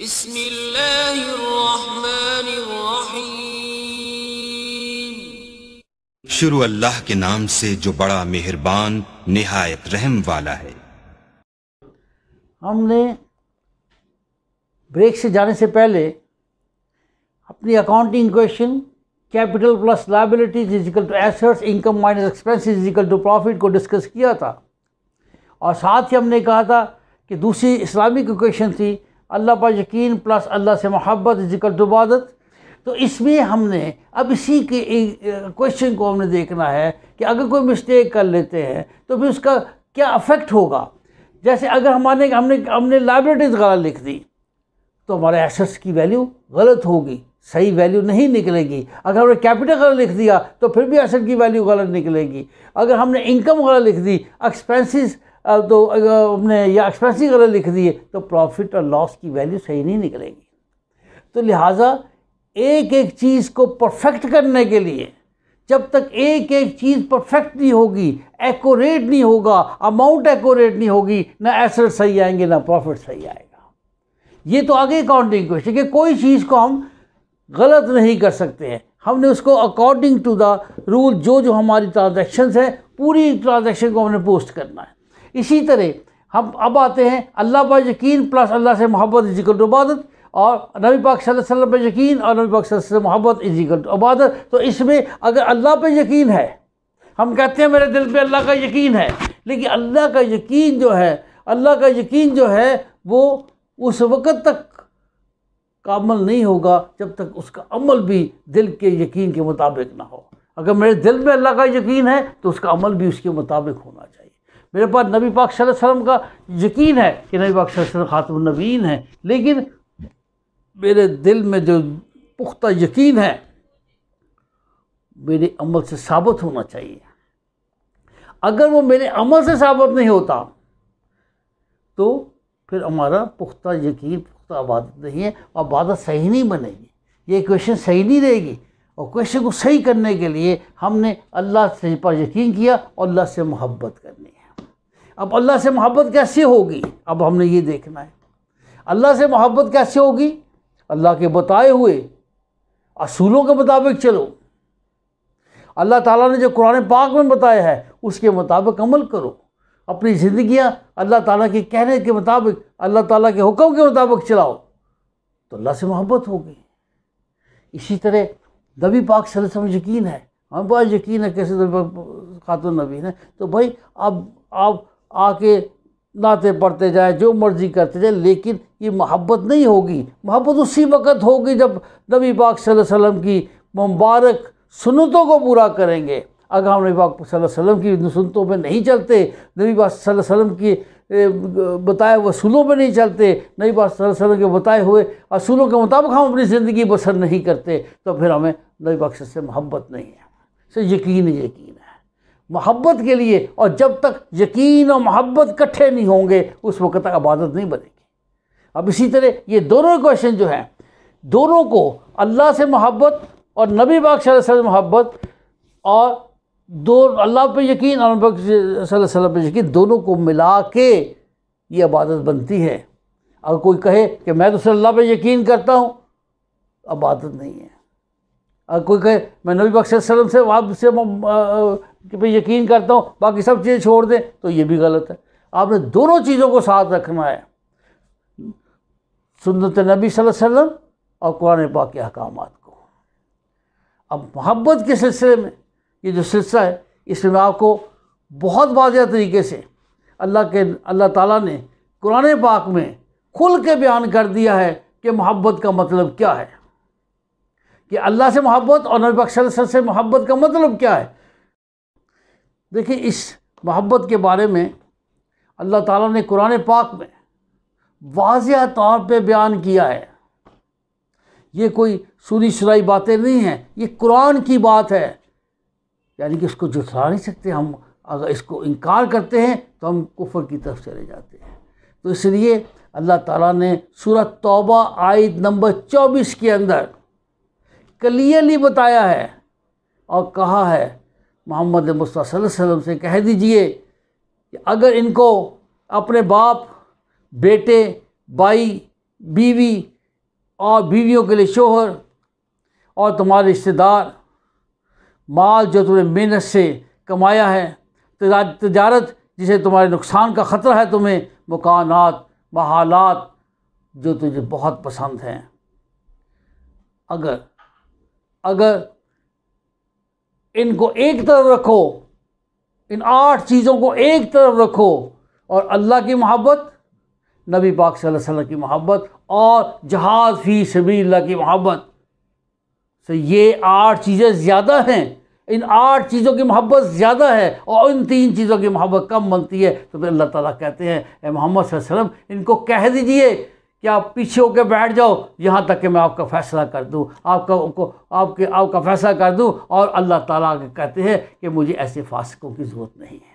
बिस्मिल्लाहिर्रहमानिर्रहीम। शुरू अल्लाह के नाम से जो बड़ा मेहरबान निहायत रहम वाला है। हमने ब्रेक से जाने से पहले अपनी accounting equation capital plus liabilities is equal to assets income minus expenses is equal to profit को डिस्कस किया था, और साथ ही हमने कहा था कि दूसरी इस्लामिक इक्वेशन थी अल्लाह पर यकीन प्लस अल्लाह से मोहब्बत इज इक्वल टू इबादत। तो इसमें हमने अब इसी के क्वेश्चन को हमने देखना है कि अगर कोई मिस्टेक कर लेते हैं तो फिर उसका क्या अफेक्ट होगा। जैसे अगर हमने लायबिलिटीज़ गलत लिख दी तो हमारे एसेट्स की वैल्यू गलत होगी, सही वैल्यू नहीं निकलेगी। अगर हमने कैपिटल गलत लिख दिया तो फिर भी एसेट की वैल्यू गलत निकलेगी। अगर हमने इनकम गलत लिख दी, एक्सपेंसेस तो हमने या एक्सपेंसिव गलत लिख दिए तो प्रॉफिट और लॉस की वैल्यू सही नहीं निकलेगी। तो लिहाजा एक एक चीज़ को परफेक्ट करने के लिए जब तक एक एक चीज़ परफेक्ट नहीं होगी, एक्यूरेट नहीं होगा, अमाउंट एक्यूरेट नहीं होगी, ना एसेट सही आएंगे ना प्रॉफिट सही आएगा। ये तो आगे अकाउंटिंग क्वेश्चन कि कोई चीज़ को हम गलत नहीं कर सकते हैं। हमने उसको अकॉर्डिंग टू द रूल जो हमारी ट्रांजैक्शंस है पूरी ट्रांजैक्शन को हमने पोस्ट करना है। इसी तरह हम अब आते हैं अल्लाह पर यकीन प्लस अल्लाह से मोहब्बत इज इक्वल टू इबादत, और नबी पाक सल्लल्लाहु अलैहि वसल्लम पर यकीन और नबी पाक सल्लल्लाहु अलैहि वसल्लम मोहब्बत इज इक्वल टू इबादत। तो इसमें अगर अल्लाह पर यकीन है, हम कहते हैं मेरे दिल पे अल्लाह का यकीन है, लेकिन अल्लाह का यकीन जो है वो उस वक़्त तक कामल नहीं होगा जब तक उसका अमल भी दिल के यकीन के मुताबिक ना हो। अगर मेरे दिल में अल्लाह का यकीन है तो उसका अमल भी उसके मुताबिक होना चाहिए। मेरे पास नबी पाक सल्लल्लाहु अलैहि वसल्लम का यकीन है कि नबी पाक सल्लल्लाहु अलैहि वसल्लम खातमुन नबीयीन है, लेकिन मेरे दिल में जो पुख्ता यकीन है मेरे अमल से साबित होना चाहिए। अगर वो मेरे अमल से साबित नहीं होता तो फिर हमारा पुख्ता यकीन पुख्ता इबादत नहीं है और इबादत सही नहीं बनेगी, ये क्वेश्चन सही नहीं रहेगी। और क्वेश्चन को सही करने के लिए हमने अल्लाह से पर यकीन किया और अल्लाह से मोहब्बत करनी है। अब अल्लाह से मोहब्बत कैसे होगी, अब हमने ये देखना है। अल्लाह से मोहब्बत कैसे होगी? अल्लाह के बताए हुए असूलों के मुताबिक चलो। अल्लाह ताला ने जो कुरान पाक में बताया है उसके मुताबिक अमल करो। अपनी ज़िंदगियाँ अल्लाह ताला के कहने के मुताबिक, अल्लाह ताला के हुक्म के मुताबिक चलाओ तो अल्लाह से मोहब्बत होगी। इसी तरह नबी पाक सल्लल्लाहु अलैहि वसल्लम यकीन है, हमारे पास यकीन है कैसे नबी पाक खातून नबी है, तो भाई अब आप आके नाते पढ़ते जाए, जो मर्ज़ी करते जाए, लेकिन ये मोहब्बत नहीं होगी। मोहब्बत उसी वक़्त होगी जब नबी पाक सल्लल्लाहु अलैहि वसल्लम की मुबारक सुन्नतों को पूरा करेंगे। अगर हम नबी पाक सल्लल्लाहु अलैहि वसल्लम की सुन्नतों पे नहीं चलते, नबी पाक सल्लल्लाहु अलैहि वसल्लम की बताए हुए असूलों पे नहीं चलते, नबी पाक सल्लल्लाहु अलैहि वसल्लम के बताए हुए असूलों के मुताबिक हम अपनी ज़िंदगी बसर नहीं करते, तो फिर हमें नबी पाक से मोहब्बत नहीं है, से यकीन है। मोहब्बत के लिए, और जब तक यकीन और मोहब्बत इकट्ठे नहीं होंगे उस वक्त तक इबादत नहीं बनेगी। अब इसी तरह ये दोनों क्वेश्चन जो हैं, दोनों को अल्लाह से मोहब्बत और नबी पाक सल्लल्लाहु अलैहि वसल्लम मोहब्बत और दो अल्लाह पे यकीन और नबी पाक सल्लल्लाहु अलैहि वसल्लम पे यकीन, दोनों को मिला के ये इबादत बनती है। अगर कोई कहे कि मैं तो सिर्फ अल्लाह पे यकीन करता हूँ, इबादत नहीं है। अगर कोई कहे मैं नबी पाक सल्लल्लाहु अलैहि वसल्लम से पे यकीन करता हूँ, बाकी सब चीज़ें छोड़ दें, तो ये भी गलत है। आपने दोनों चीज़ों को साथ रखना है, सुन्नत नबी सल्लल्लाहु अलैहि वसल्लम और कुरान पाक के अहकामात को। अब मोहब्बत के सिलसिले में ये जो सिलसिला है, इसमें मैं आपको बहुत वाज़ेह तरीके से अल्लाह ताला ने कुरान पाक में खुल के बयान कर दिया है कि मोहब्बत का मतलब क्या है, कि अल्लाह से मोहब्बत और नबी पाक सल्लल्लाहु अलैहि वसल्लम से मोहब्बत का मतलब क्या है। देखिए, इस मोहब्बत के बारे में अल्लाह ताला ने कुरान पाक में वाज़ेह तौर पे बयान किया है। ये कोई सुनी सुनाई बातें नहीं हैं, ये कुरान की बात है, यानी कि इसको झुठला नहीं सकते हम। अगर इसको इनकार करते हैं तो हम कुफ्र की तरफ चले जाते हैं। तो इसलिए अल्लाह ताला ने सूरह तौबा आयत नंबर 24 के अंदर क्लियरली बताया है और कहा है, मोहम्मद मुस्तफ़ा सल्लल्लाहु अलैहि वसल्लम से कह दीजिए कि अगर इनको अपने बाप, बेटे, भाई, बीवी और बीवियों के लिए शोहर और तुम्हारे रिश्तेदार, माल जो तुमने मेहनत से कमाया है, तिजारत जिसे तुम्हारे नुकसान का ख़तरा है तुम्हें, मकानात, महालात जो तुझे बहुत पसंद हैं। अगर इनको एक तरफ रखो, इन 8 चीज़ों को एक तरफ रखो, और अल्लाह की मोहब्बत, नबी पाक सल्लल्लाहु अलैहि वसल्लम की मोहब्बत और जहाद फ़ी सबीलिल्लाह की मोहब्बत से, ये 8 चीज़ें ज़्यादा हैं। इन 8 चीज़ों की मोहब्बत ज़्यादा है और इन 3 चीज़ों की मोहब्बत कम बनती है। तो फिर अल्लाह ताला कहते हैं, ए मोहम्मद सल्लल्लाहु अलैहि वसल्लम, इनको कह दीजिए कि आप पीछे होकर बैठ जाओ यहाँ तक कि मैं आपका फ़ैसला कर दूँ, आपका फ़ैसला कर दूँ। और अल्लाह ताला कहते हैं कि मुझे ऐसे फासिकों की ज़रूरत नहीं है।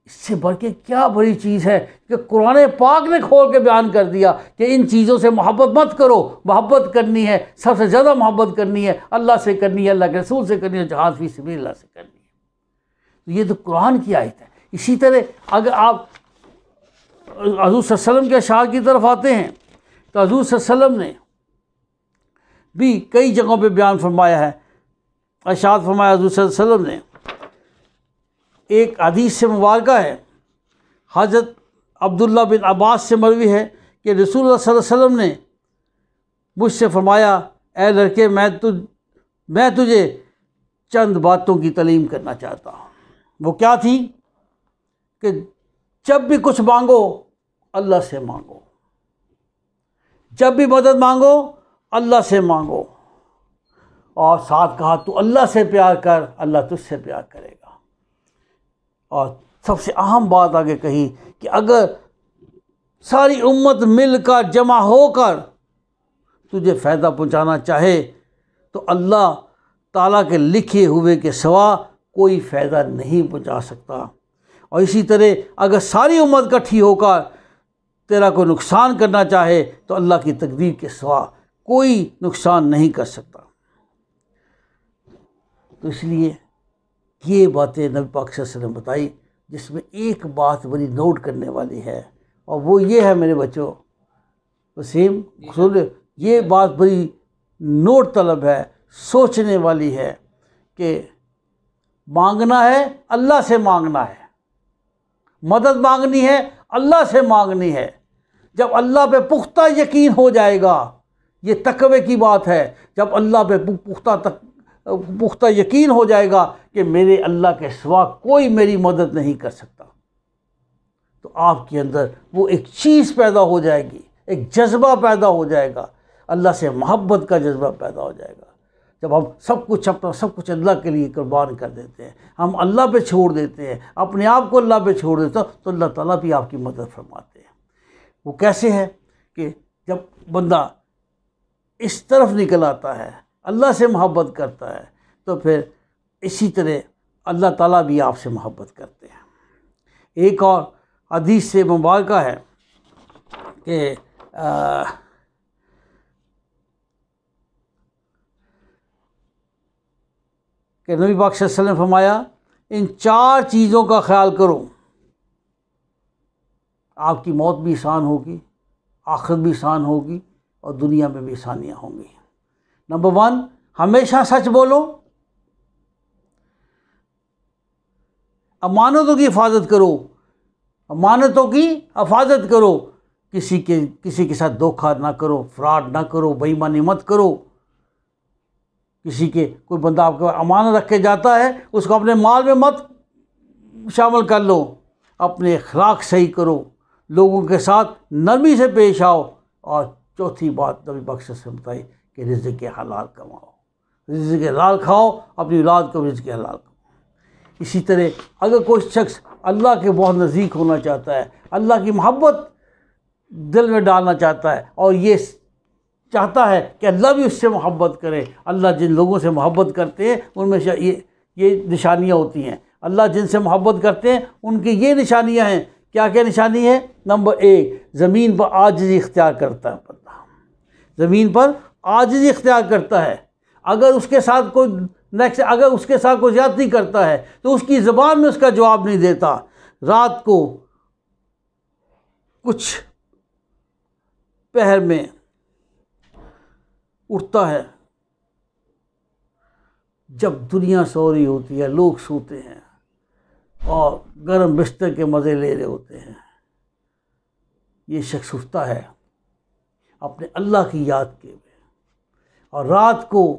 इससे बढ़ के क्या बड़ी चीज़ है कि कुरान पाक ने खोल के बयान कर दिया कि इन चीज़ों से मोहब्बत मत करो। मोहब्बत करनी है, सबसे ज़्यादा मोहब्बत करनी है अल्लाह से करनी है, अल्लाह के रसूल से करनी है, जहाद फ़ी सबीलिल्लाह से करनी है। तो ये तो कुरान की आयत है। इसी तरह अगर आप हज़ूर सल्लल्लाहु अलैहि वसल्लम के अशार की तरफ आते हैं तो हज़ूर सल्लल्लाहु अलैहि वसल्लम ने भी कई जगहों पे बयान फरमाया है, अशार फरमाया हज़ूर सल्लल्लाहु अलैहि वसल्लम ने। एक हदीस से मुबारक है, हज़रत अब्दुल्ला बिन अब्बास से मरवी है कि रसूलुल्लाह सल्लल्लाहु अलैहि वसल्लम ने मुझसे फरमाया, ए लड़के, मैं तुझे चंद बातों की तालीम करना चाहता हूँ। वो क्या थी कि जब भी कुछ मांगो अल्लाह से मांगो, जब भी मदद मांगो अल्लाह से मांगो, और साथ कहा तू अल्लाह से प्यार कर, अल्लाह तुझसे प्यार करेगा। और सबसे अहम बात आगे कही कि अगर सारी उम्मत मिलकर जमा होकर तुझे फ़ायदा पहुंचाना चाहे तो अल्लाह ताला के लिखे हुए के सिवा कोई फ़ायदा नहीं पहुंचा सकता। और इसी तरह अगर सारी उम्मत इकट्ठी होकर तेरा कोई नुकसान करना चाहे तो अल्लाह की तकदीर के सिवा कोई नुकसान नहीं कर सकता। तो इसलिए ये बातें नबी पाक सल्लल्लाहु अलैहि वसल्लम ने बताई, जिसमें एक बात बड़ी नोट करने वाली है, और वो ये है मेरे बच्चों, वसीम सुन, ये बात बड़ी नोट तलब है, सोचने वाली है कि मांगना है अल्लाह से मांगना है, मदद मांगनी है अल्लाह से मांगनी है। जब अल्लाह पे पुख्ता यकीन हो जाएगा, ये तकवे की बात है, जब अल्लाह पे पुख्ता यकीन हो जाएगा कि मेरे अल्लाह के सिवा कोई मेरी मदद नहीं कर सकता, तो आपके अंदर वो एक चीज़ पैदा हो जाएगी, एक जज्बा पैदा हो जाएगा, अल्लाह से मोहब्बत का जज्बा पैदा हो जाएगा। जब हम सब कुछ अल्लाह के लिए कुर्बान कर देते हैं, हम अल्लाह पे छोड़ देते हैं, अपने आप को अल्लाह पे छोड़ देते हैं, तो अल्लाह ताला भी आपकी मदद फरमाते हैं। वो कैसे है कि जब बंदा इस तरफ निकल आता है, अल्लाह से मोहब्बत करता है, तो फिर इसी तरह अल्लाह ताला भी आपसे मोहब्बत करते हैं। एक और हदीस से मुबारक है कि नबी पाक सल्लल्लाहु अलैहि वसल्लम ने फरमाया, इन 4 चीज़ों का ख्याल करो, आपकी मौत भी आसान होगी, आखिरत भी आसान होगी और दुनिया में भी आसानियाँ होंगी। नंबर 1, हमेशा सच बोलो, अमानतों की हिफाजत करो, अमानतों की हिफाजत करो, किसी के साथ धोखा ना करो, फ्रॉड ना करो, बेईमानी मत करो। कोई बंदा आपको अमानत रख के जाता है, उसको अपने माल में मत शामिल कर लो, अपने अखलाक सही करो, लोगों के साथ नरमी से पेश आओ। और चौथी बात नबी पाक से बताई कि रिज़्क़ के हलाल कमाओ, रिज़्क़ के हलाल खाओ, अपनी औलाद को रिज़्क़ के हलाल कमाओ। इसी तरह अगर कोई शख्स अल्लाह के बहुत नज़दीक होना चाहता है, अल्लाह की मोहब्बत दिल में डालना चाहता है, और ये चाहता है कि अल्लाह भी उससे मोहब्बत करे, अल्लाह जिन लोगों से मोहब्बत करते हैं उनमें से ये निशानियाँ होती हैं। अल्लाह जिनसे मोहब्बत करते हैं उनकी ये निशानियाँ हैं। क्या क्या निशानी है? नंबर 1, ज़मीन पर आजिज़ी इख्तियार करता है बंदा, ज़मीन पर आजिज़ी इख्तियार करता है। अगर उसके साथ कोई ज़्यादती करता है तो उसकी ज़बान में उसका जवाब नहीं देता। रात को कुछ पहर में उठता है जब दुनिया सो रही होती है, लोग सोते हैं और गर्म बिस्तर के मज़े ले रहे होते हैं। ये शख्स उठता है अपने अल्लाह की याद के में, और रात को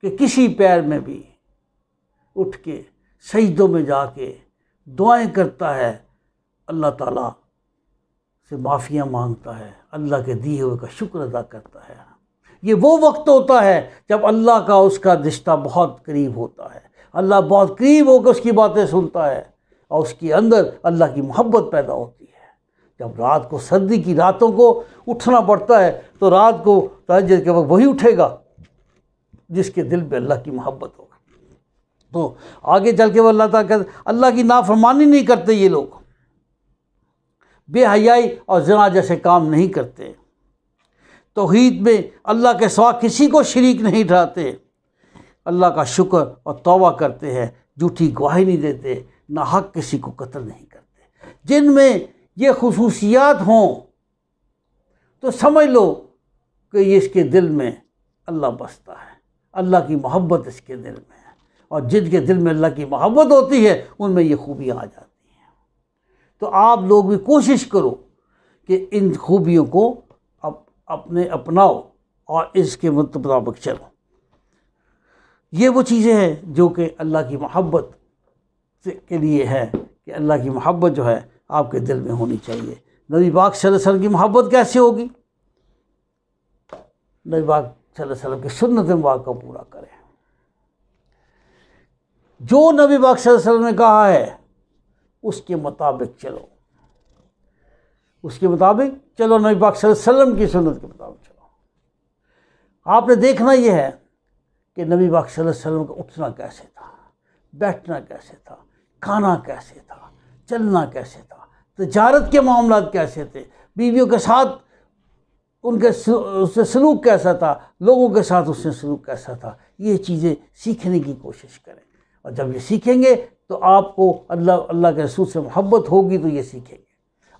के किसी पैर में भी उठ के सजदों में जाके दुआएं करता है, अल्लाह ताला से माफ़ियाँ मांगता है, अल्लाह के दिए हुए का शुक्र अदा करता है। ये वो वक्त होता है जब अल्लाह का उसका रिश्ता बहुत करीब होता है, अल्लाह बहुत करीब होकर उसकी बातें सुनता है और उसके अंदर अल्लाह की मोहब्बत पैदा होती है। जब रात को, सर्दी की रातों को उठना पड़ता है तो रात को तहज्जुद के वक्त वही उठेगा जिसके दिल में अल्लाह की मोहब्बत होगा। तो आगे चल के वो अल्लाह ताला कहते, अल्लाह की नाफरमानी नहीं करते, ये लोग बेहयाई और ज़िना जैसे काम नहीं करते, तौहीद में अल्लाह के सिवा किसी को शरीक नहीं ठहराते, अल्लाह का शुक्र और तौबा करते हैं, झूठी गवाही नहीं देते, ना हक किसी को कत्ल नहीं करते। जिनमें ये खुसूसियात हों तो समझ लो कि ये इसके दिल में अल्लाह बसता है, अल्लाह की मोहब्बत इसके दिल में है, और जिनके दिल में अल्लाह की मोहब्बत होती है उनमें ये खूबियाँ आ जाती हैं। तो आप लोग भी कोशिश करो कि इन खूबियों को अपने अपनाओ और इसके मुताबिक चलो। ये वो चीज़ें हैं जो कि अल्लाह की मोहब्बत के लिए है, कि अल्लाह की मोहब्बत जो है आपके दिल में होनी चाहिए। नबी पाक सल्लल्लाहु अलैहि वसल्लम की मोहब्बत कैसे होगी? नबी पाक सल्लल्लाहु अलैहि वसल्लम की सुन्नत मुबारक को पूरा करें। जो नबी पाक सल्लल्लाहु अलैहि वसल्लम ने कहा है उसके मुताबिक चलो, उसके मुताबिक चलो, नबी पाक सल्लल्लाहु अलैहि वसल्लम की सुन्नत के मुताबिक चलो। आपने देखना यह है कि नबी पाक सल्लल्लाहु अलैहि वसल्लम का उठना कैसे था, बैठना कैसे था, खाना कैसे था, चलना कैसे था, तिजारत के मामलात कैसे थे, बीवियों के साथ उससे सलूक कैसा था, लोगों के साथ उससे सलूक कैसा था। ये चीज़ें सीखने की कोशिश करें, और जब ये सीखेंगे तो आपको अल्लाह के रसूल से मोहब्बत होगी तो ये सीखेंगे।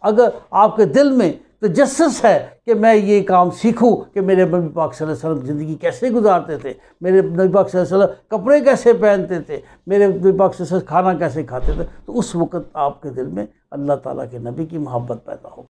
अगर आपके दिल में तजस्सुस है कि मैं ये काम सीखूं कि मेरे नबी पाक सल्लल्लाहु अलैहि वसल्लम ज़िंदगी कैसे गुजारते थे, मेरे नबी पाक सल्लल्लाहु अलैहि वसल्लम कपड़े कैसे पहनते थे, मेरे नबी पाक सल्लल्लाहु अलैहि वसल्लम खाना कैसे खाते थे, तो उस वक़्त आपके दिल में अल्लाह ताला के नबी की मोहब्बत पैदा हो।